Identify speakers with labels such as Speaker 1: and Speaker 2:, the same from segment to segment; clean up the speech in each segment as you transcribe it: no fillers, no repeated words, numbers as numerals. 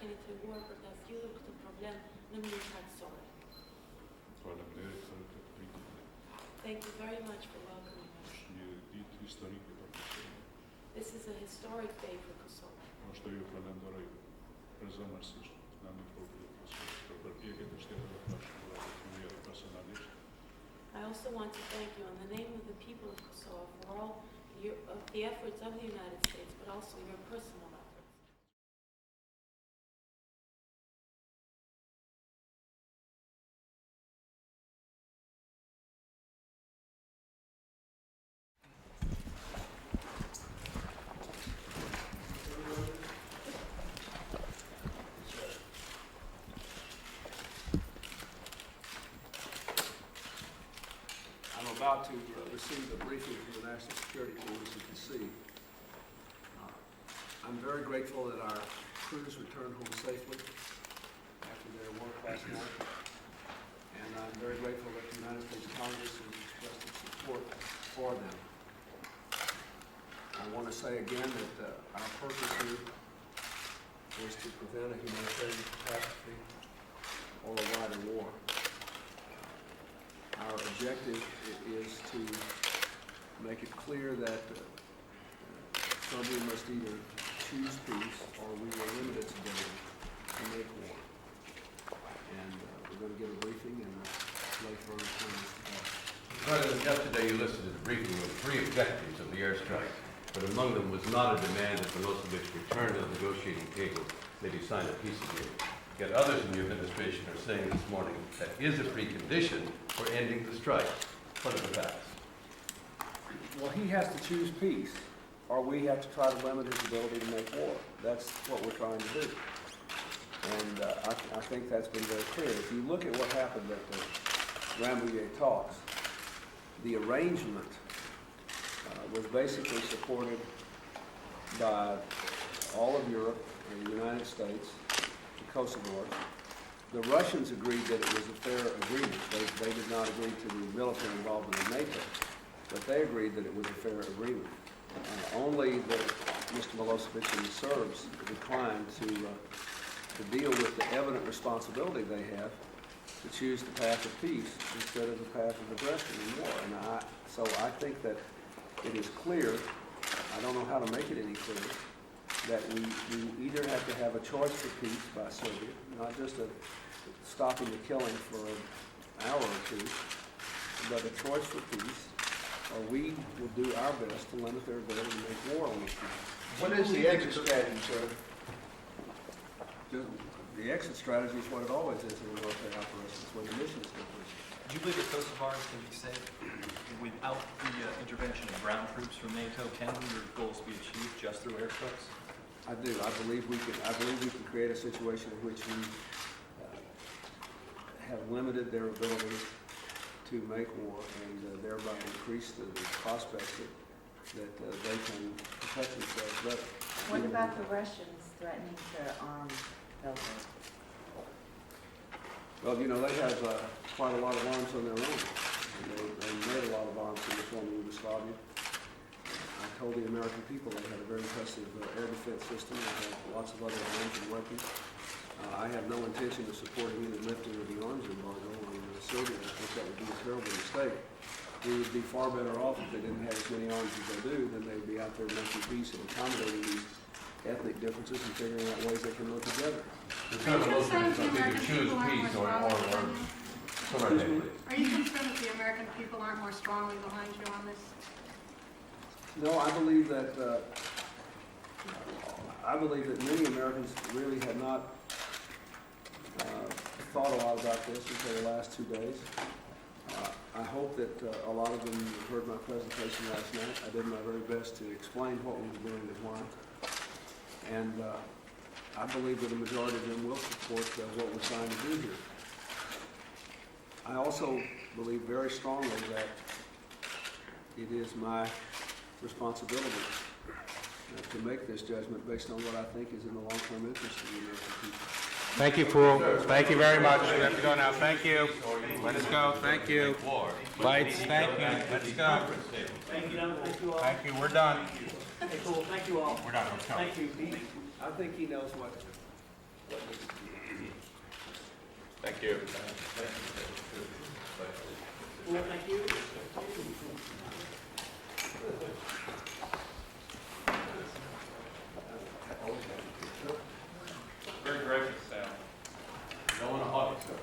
Speaker 1: прекратените борбата с јудовското проблем на минутат соле. Thank you very much for welcoming us. This is a historic day for Kosovo. I also want to thank you in the name of the people of Kosovo for all of the efforts of the United States, but also your personal efforts.
Speaker 2: About to receive a briefing from the National Security Board, as you can see. I'm very grateful that our crews returned home safely after their work last night, and I'm very grateful that the United States Congress has expressed its support for them. I want to say again that our purpose here is to prevent a humanitarian catastrophe or a wider war. Our objective is to make it clear that Serbia must either choose peace or we will limit its ability to make war. And we're going to give a briefing and lay further comments today.
Speaker 3: President, yesterday you listed a briefing with 3 objectives of the airstrike, but among them was not a demand that Milosevic return to the negotiating table, that he sign a peace agreement. Yet others in the administration are saying this morning that is a precondition for ending the strike. What are the facts?
Speaker 2: Well, he has to choose peace, or we have to try to limit his ability to make war. That's what we're trying to do. And I think that's been very clear. If you look at what happened at the Rambouillet talks, the arrangement was basically supported by all of Europe and the United States, the Kosovo. The Russians agreed that it was a fair agreement. They did not agree to the military involvement in NATO, but they agreed that it was a fair agreement. Only that Mr. Milosevic and the Serbs declined to deal with the evident responsibility they have to choose the path of peace instead of the path of aggression and war. And so I think that it is clear, I don't know how to make it any clearer, that we either have to have a choice for peace by Serbia, not just stopping the killing for an hour or two, but a choice for peace, or we will do our best to limit their ability to make war on us.
Speaker 4: What is the exit strategy, sir?
Speaker 2: The exit strategy is what it always is in military operations, when the mission is complete.
Speaker 5: Do you believe that Kosovars can be safe without the intervention of ground troops from NATO? Can your goals be achieved just through airstrikes?
Speaker 2: I do. I believe we can create a situation in which we have limited their ability to make war and thereby increase the prospects that they can protect themselves better.
Speaker 6: What about the Russians threatening to arm Belgrade?
Speaker 2: Well, you know, they have quite a lot of arms on their own. And they made a lot of arms in the former Yugoslavia. I told the American people they had a very impressive air defense system. They had lots of other arms and weapons. I have no intention of supporting either lifting or the arms embargo on Serbia. I think that would be a terrible mistake. We would be far better off if they didn't have as many arms as they do. Then they'd be out there making peace and accommodating these ethnic differences and figuring out ways they can live together.
Speaker 3: The term Milosevic is either choose peace or sorry,
Speaker 7: Are you concerned that the American people aren't more strongly behind you on this?
Speaker 2: No, I believe that many Americans really have not thought a lot about this until the last 2 days. I hope that a lot of them heard my presentation last night. I did my very best to explain what we were doing and why. And I believe that a majority of them will support what we're trying to do here. I also believe very strongly that it is my responsibility to make this judgment based on what I think is in the long-term interest of the American people.
Speaker 4: Thank you, Fool. Thank you very much. We have to go now. Thank you. Let us go. Thank you. Lights. Thank you. Let's go.
Speaker 8: Thank you. Thank you all.
Speaker 4: Thank you. We're done.
Speaker 8: Hey, cool. Thank you all.
Speaker 4: We're done. Let's go.
Speaker 8: Thank you.
Speaker 2: I think he knows what what needs to be done.
Speaker 4: Thank you.
Speaker 8: Well, thank you.
Speaker 5: Very gracious, Sam.
Speaker 3: Don't want to hog it, sir.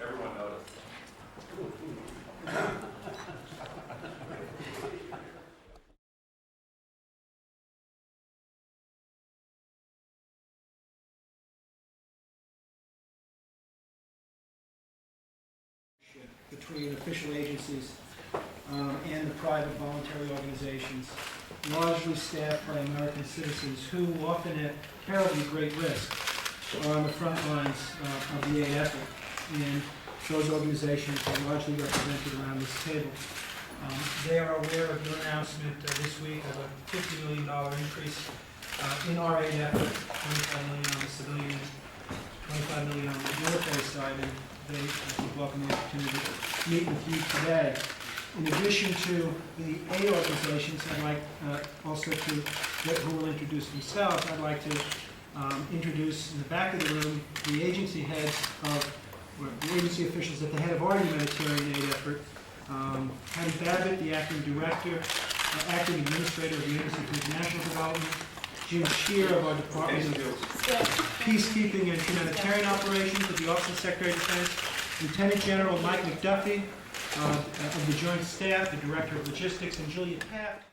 Speaker 5: Everyone noticed.
Speaker 9: Between official agencies and the private voluntary organizations, largely staffed by American citizens who, often at terribly great risk, are on the front lines of the aid effort. And those organizations are largely represented around this table. They are aware of your announcement this week of a $50 million increase in our aid effort, $25 million on the civilian, $25 million on the military side, and they, I think, welcome the opportunity to meet with you today. In addition to the aid organizations, I'd like also to, who will introduce themselves, I'd like to introduce in the back of the room the agency heads of, or the agency officials at the head of our humanitarian aid effort. Hattie Babbitt, the acting director, acting administrator of the Agency for International Development. Jim Shear of our Department of Peacekeeping and Humanitarian Operations of the Office of Secretary of Defense. Lieutenant General Mike McDuffie of the Joint Staff, the Director of Logistics, and Julia Taft.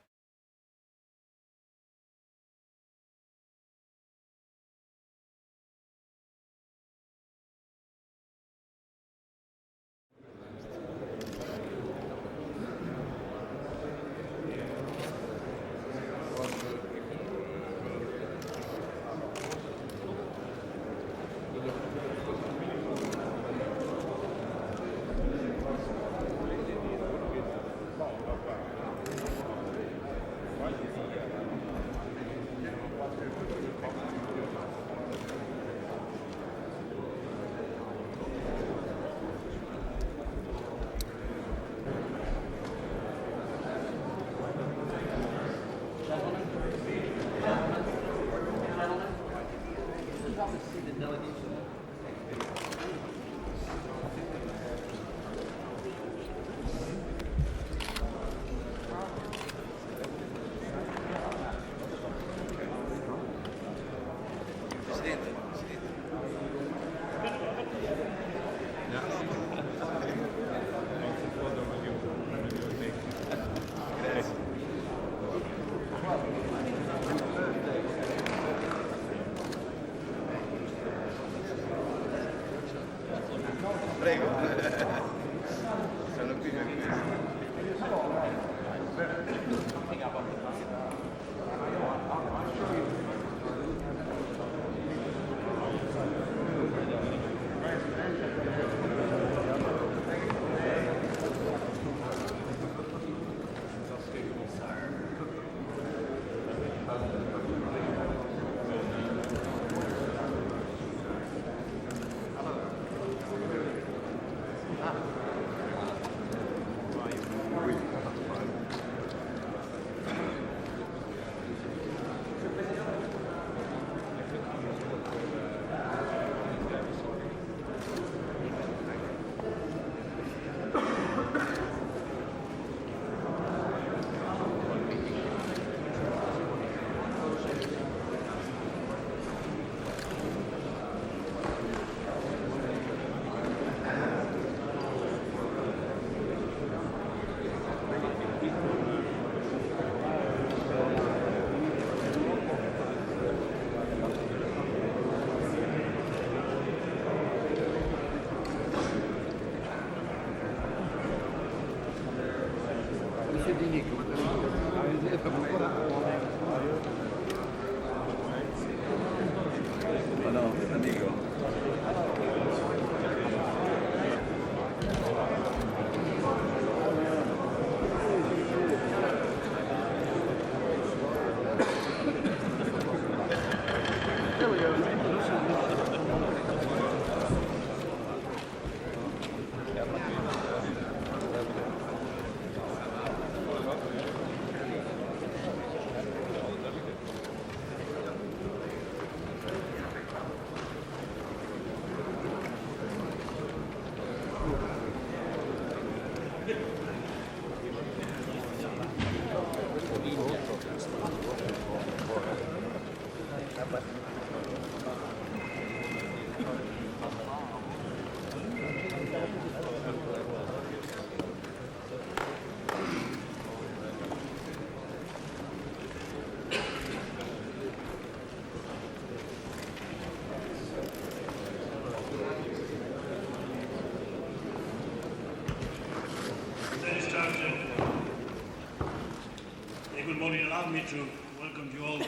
Speaker 8: morning. Allow me to welcome you all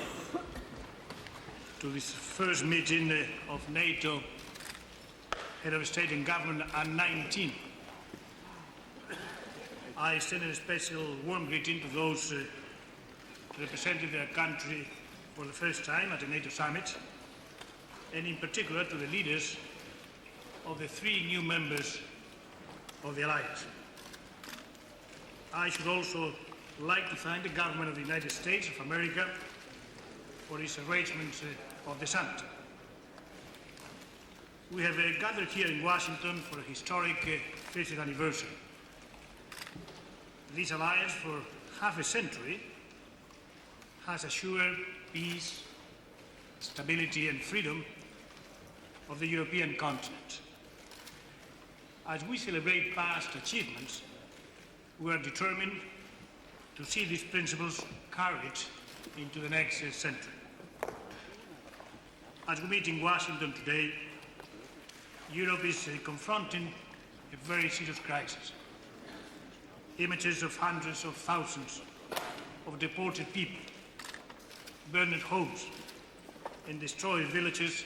Speaker 8: to this first meeting of NATO Head of State and Government at 19. I extend a special warm greeting to those representing their country for the first time at a NATO summit, and in particular to the leaders of the 3 new members of the alliance. I should also like to thank the government of the United States of America for its arrangement of the summit. We have gathered here in Washington for a historic 50th anniversary. This alliance for half a century has assured peace, stability and freedom of the European continent. As we celebrate past achievements, we are determined to see these principles carried into the next century. As we meet in Washington today, Europe is confronting a very serious crisis. Images of hundreds of thousands of deported people, burned homes, and destroyed villages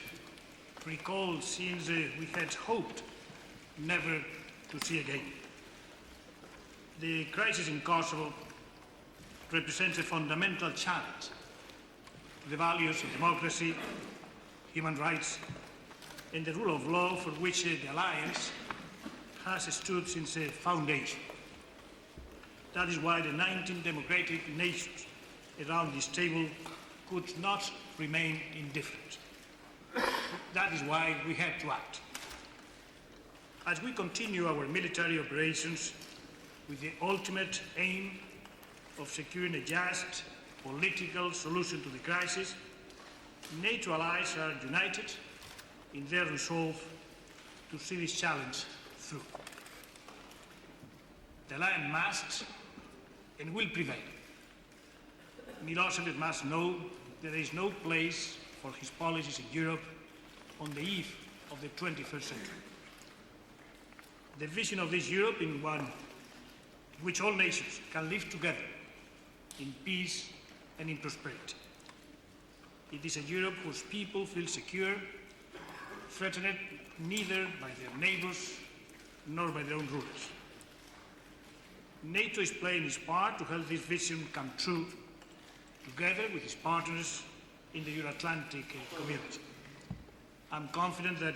Speaker 8: recall scenes we had hoped never to see again. The crisis in Kosovo represents a fundamental challenge to the values of democracy, human rights, and the rule of law for which the Alliance has stood since its foundation. That is why the 19 democratic nations around this table could not remain indifferent. That is why we had to act. As we continue our military operations with the ultimate aim of securing a just political solution to the crisis, NATO allies are united in their resolve to see this challenge through. The alliance must and will prevail. Milosevic must know that there is no place for his policies in Europe on the eve of the 21st century. The vision of this Europe in one in which all nations can live together in peace and in prosperity. It is a Europe whose people feel secure, threatened neither by their neighbors nor by their own rulers. NATO is playing its part to help this vision come true, together with its partners in the Euro-Atlantic community. I'm confident that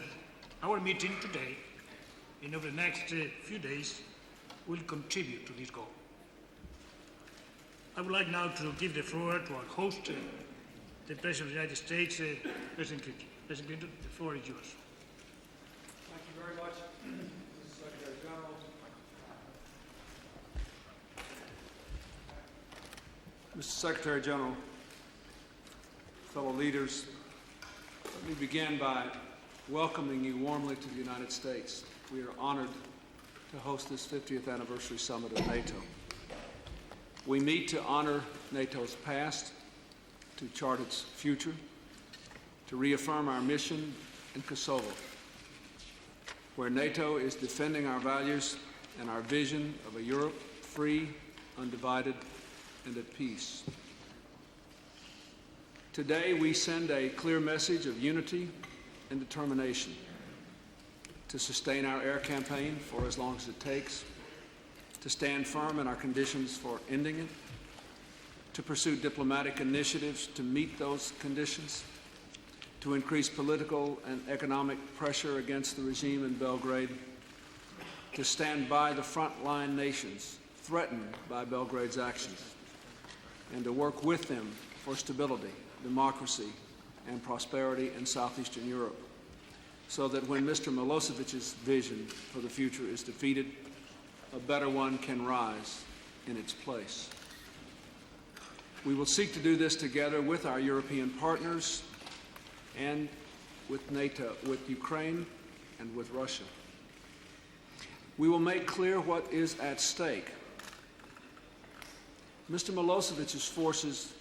Speaker 8: our meeting today and over the next few days will contribute to this goal. I would like now to give the floor to our host, the President of the United States, President Clinton. President Clinton, the floor is yours.
Speaker 2: Thank you very much, Mr. Secretary General. Mr. Secretary General, fellow leaders, let me begin by welcoming you warmly to the United States. We are honored to host this 50th anniversary summit of NATO. We meet to honor NATO's past, to chart its future, to reaffirm our mission in Kosovo, where NATO is defending our values and our vision of a Europe free, undivided, and at peace. Today, we send a clear message of unity and determination to sustain our air campaign for as long as it takes, to stand firm in our conditions for ending it, to pursue diplomatic initiatives to meet those conditions, to increase political and economic pressure against the regime in Belgrade, to stand by the frontline nations threatened by Belgrade's actions, and to work with them for stability, democracy, and prosperity in southeastern Europe, so that when Mr. Milosevic's vision for the future is defeated, a better one can rise in its place. We will seek to do this together with our European partners and with NATO, with Ukraine and with Russia. We will make clear what is at stake. Mr. Milosevic's forces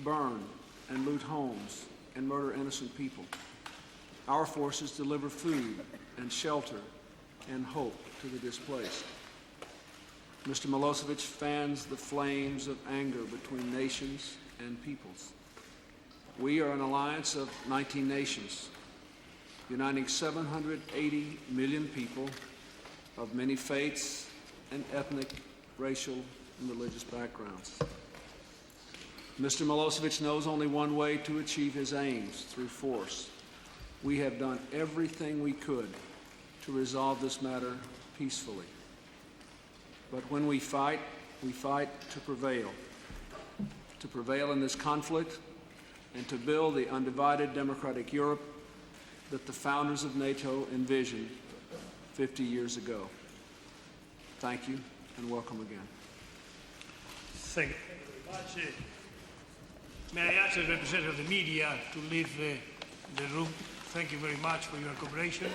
Speaker 2: burn and loot homes and murder innocent people. Our forces deliver food and shelter and hope to the displaced. Mr. Milosevic fans the flames of anger between nations and peoples. We are an alliance of 19 nations, uniting 780 million people of many faiths and ethnic, racial, and religious backgrounds. Mr. Milosevic knows only one way to achieve his aims, through force. We have done everything we could to resolve this matter peacefully. But when we fight to prevail in this conflict and to build the undivided democratic Europe that the founders of NATO envisioned 50 years ago. Thank you and welcome again.
Speaker 8: Thank you very much. May I ask the representative of the media to leave the room? Thank you very much for your cooperation.